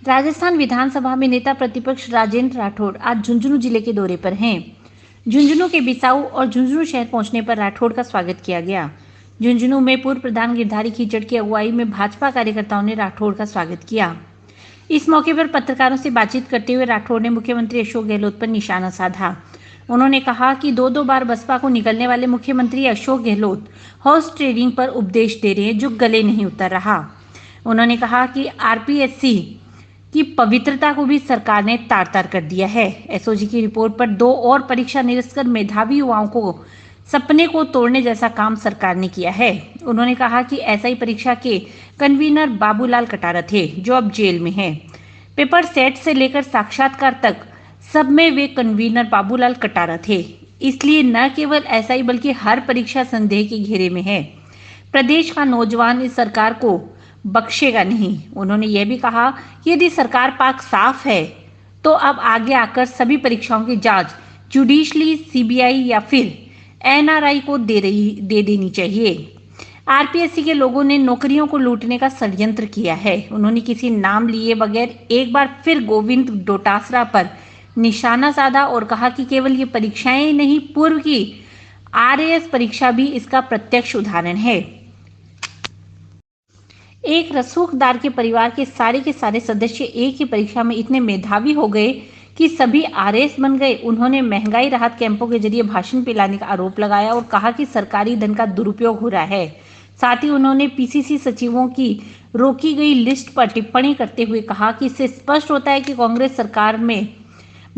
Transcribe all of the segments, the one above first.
राजस्थान विधानसभा में नेता प्रतिपक्ष राजेंद्र राठौड़ आज झुंझुनू जिले के दौरे पर हैं। झुंझुनू के बिसाऊ और झुंझुनू शहर पहुंचने पर राठौड़ का स्वागत किया गया। झुंझुनू में पूर्व प्रधान गिरधारी खीचड़ की अगुवाई में भाजपा कार्यकर्ताओं ने राठौड़ का स्वागत किया। इस मौके पर पत्रकारों से बातचीत करते हुए राठौड़ ने मुख्यमंत्री अशोक गहलोत पर निशाना साधा। उन्होंने कहा कि दो बार बसपा को निगलने वाले मुख्यमंत्री अशोक गहलोत हॉर्स ट्रेडिंग पर उपदेश दे रहे हैं, जो गले नहीं उतर रहा। उन्होंने कहा कि आरपीएससी की पवित्रता को भी सरकार ने तार तार कर दिया है। एसओजी की रिपोर्ट पर 2 और परीक्षा निरस्त कर मेधावी युवाओं को सपने को तोड़ने जैसा काम सरकार ने किया है। उन्होंने कहा कि एसआई परीक्षा के कन्वीनर बाबूलाल कटारा थे, जो अब जेल में हैं। पेपर सेट से लेकर साक्षात्कार तक सब में वे कन्वीनर बाबूलाल कटारा थे। इसलिए न केवल एसआई बल्कि हर परीक्षा संदेह के घेरे में है। प्रदेश का नौजवान इस सरकार को बख्शेगा नहीं। उन्होंने यह भी कहा कि यदि सरकार पाक साफ है तो अब आगे आकर सभी परीक्षाओं की जांच जुडिशली, सीबीआई या फिर एनआरआई को दे देनी चाहिए। आरपीएससी के लोगों ने नौकरियों को लूटने का षड्यंत्र किया है। उन्होंने किसी नाम लिए बगैर एक बार फिर गोविंद डोटासरा पर निशाना साधा और कहा कि केवल ये परीक्षाएं नहीं, पूर्व की आरएएस परीक्षा भी इसका प्रत्यक्ष उदाहरण है। एक रसूखदार के परिवार के सारे सदस्य एक ही परीक्षा में इतने मेधावी हो गए कि सभी आरएएस बन गए। उन्होंने महंगाई राहत कैंपों के जरिए भाषण पिलाने का आरोप लगाया और कहा कि सरकारी धन का दुरुपयोग हो रहा है। साथ ही उन्होंने पीसीसी सचिवों की रोकी गई लिस्ट पर टिप्पणी करते हुए कहा कि इससे स्पष्ट होता है कि कांग्रेस सरकार में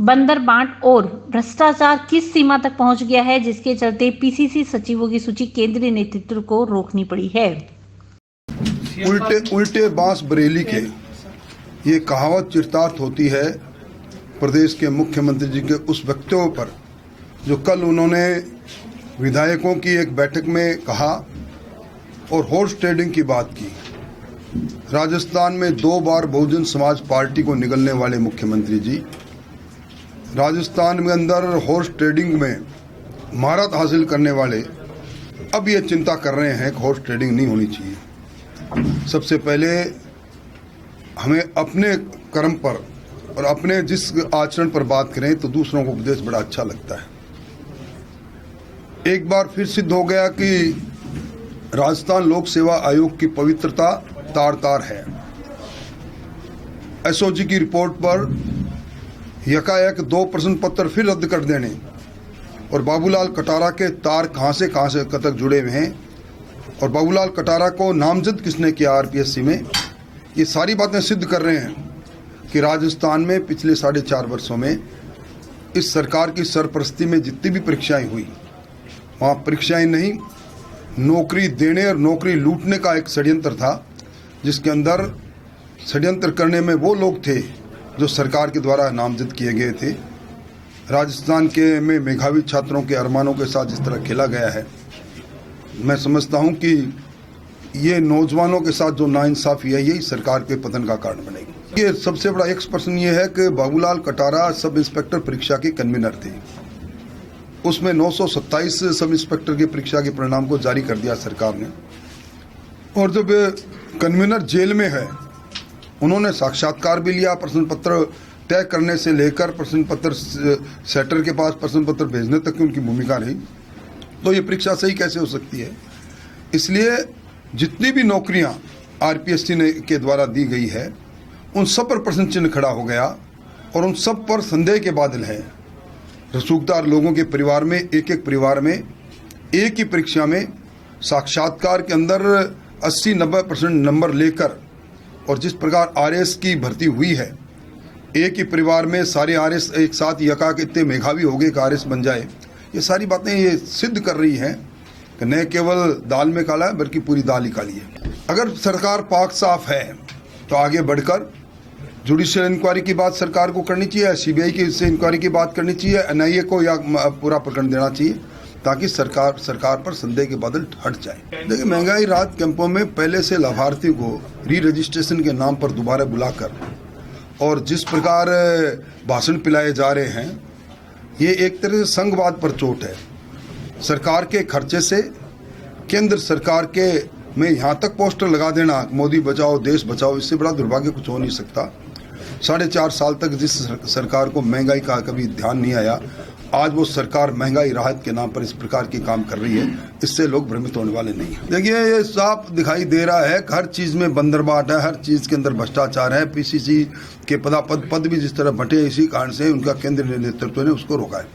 बंदर बांट और भ्रष्टाचार किस सीमा तक पहुंच गया है, जिसके चलते पीसीसी सचिवों की सूची केंद्रीय नेतृत्व को रोकनी पड़ी है। उल्टे बांस बरेली के, ये कहावत चरितार्थ होती है प्रदेश के मुख्यमंत्री जी के उस वक्तव्य पर जो कल उन्होंने विधायकों की एक बैठक में कहा और हॉर्स ट्रेडिंग की बात की। राजस्थान में 2 बार बहुजन समाज पार्टी को निगलने वाले मुख्यमंत्री जी राजस्थान में अंदर हॉर्स ट्रेडिंग में महारत हासिल करने वाले अब ये चिंता कर रहे हैं कि हॉर्स ट्रेडिंग नहीं होनी चाहिए। सबसे पहले हमें अपने कर्म पर और अपने जिस आचरण पर बात करें तो दूसरों को उपदेश बड़ा अच्छा लगता है। एक बार फिर सिद्ध हो गया कि राजस्थान लोक सेवा आयोग की पवित्रता तार तार है। एसओजी की रिपोर्ट पर यकायक 2 प्रश्न पत्र फिर रद्द कर देने और बाबूलाल कटारा के तार कहां से तक जुड़े हुए हैं और बाबूलाल कटारा को नामजद किसने किया आरपीएससी में, ये सारी बातें सिद्ध कर रहे हैं कि राजस्थान में पिछले 4.5 वर्षों में इस सरकार की सरपरस्ती में जितनी भी परीक्षाएं हुई, वहाँ परीक्षाएं नहीं, नौकरी देने और नौकरी लूटने का एक षड्यंत्र था, जिसके अंदर षड्यंत्र करने में वो लोग थे जो सरकार के द्वारा नामजद किए गए थे। राजस्थान के में मेधावी छात्रों के अरमानों के साथ जिस तरह खेला गया है, मैं समझता हूं कि ये नौजवानों के साथ जो नाइंसाफी है यही सरकार के पतन का कारण बनेगी। ये सबसे बड़ा एक प्रश्न ये है कि बाबूलाल कटारा सब इंस्पेक्टर परीक्षा के कन्वीनर थे। उसमें 927 सब इंस्पेक्टर की परीक्षा के परिणाम को जारी कर दिया सरकार ने, और जब कन्वीनर जेल में है उन्होंने साक्षात्कार भी लिया, प्रश्न पत्र तय करने से लेकर प्रश्न पत्र सेटर के पास प्रश्न पत्र भेजने तक की उनकी भूमिका रही। तो ये परीक्षा सही कैसे हो सकती है? इसलिए जितनी भी नौकरियां आरपीएससी ने के द्वारा दी गई है उन सब पर प्रश्न चिन्ह खड़ा हो गया और उन सब पर संदेह के बादल है। रसूखदार लोगों के परिवार में एक परिवार में एक ही परीक्षा में साक्षात्कार के अंदर 80-90% नंबर लेकर और जिस प्रकार आरएएस की भर्ती हुई है, एक ही परिवार में सारे आरएएस एक साथ यकाक इतने मेधावी हो गए कि आरएएस बन जाए। ये सारी बातें ये सिद्ध कर रही हैं कि न केवल दाल में काला है बल्कि पूरी दाल ही काली है। अगर सरकार पाक साफ है तो आगे बढ़कर जुडिशियल इंक्वायरी की बात सरकार को करनी चाहिए, सीबीआई की से इंक्वायरी की बात करनी चाहिए, एनआईए को या पूरा प्रकरण देना चाहिए ताकि सरकार पर संदेह के बादल हट जाए। देखिए, महंगाई राहत कैंपों में पहले से लाभार्थी को री रजिस्ट्रेशन के नाम पर दोबारा बुलाकर और जिस प्रकार भाषण पिलाए जा रहे हैं, ये एक तरह से संघवाद पर चोट है। सरकार के खर्चे से केंद्र सरकार के में यहाँ तक पोस्टर लगा देना, मोदी बचाओ देश बचाओ, इससे बड़ा दुर्भाग्य कुछ हो नहीं सकता। 4.5 साल तक जिस सरकार को महंगाई का कभी ध्यान नहीं आया, आज वो सरकार महंगाई राहत के नाम पर इस प्रकार की काम कर रही है। इससे लोग भ्रमित होने वाले नहीं हैं। देखिए, ये साफ दिखाई दे रहा है कि हर चीज़ में बंदरबाट है, हर चीज़ के अंदर भ्रष्टाचार है। पीसीसी के पद भी जिस तरह बटे, इसी कारण से उनका केंद्रीय नेतृत्व ने उसको रोका है।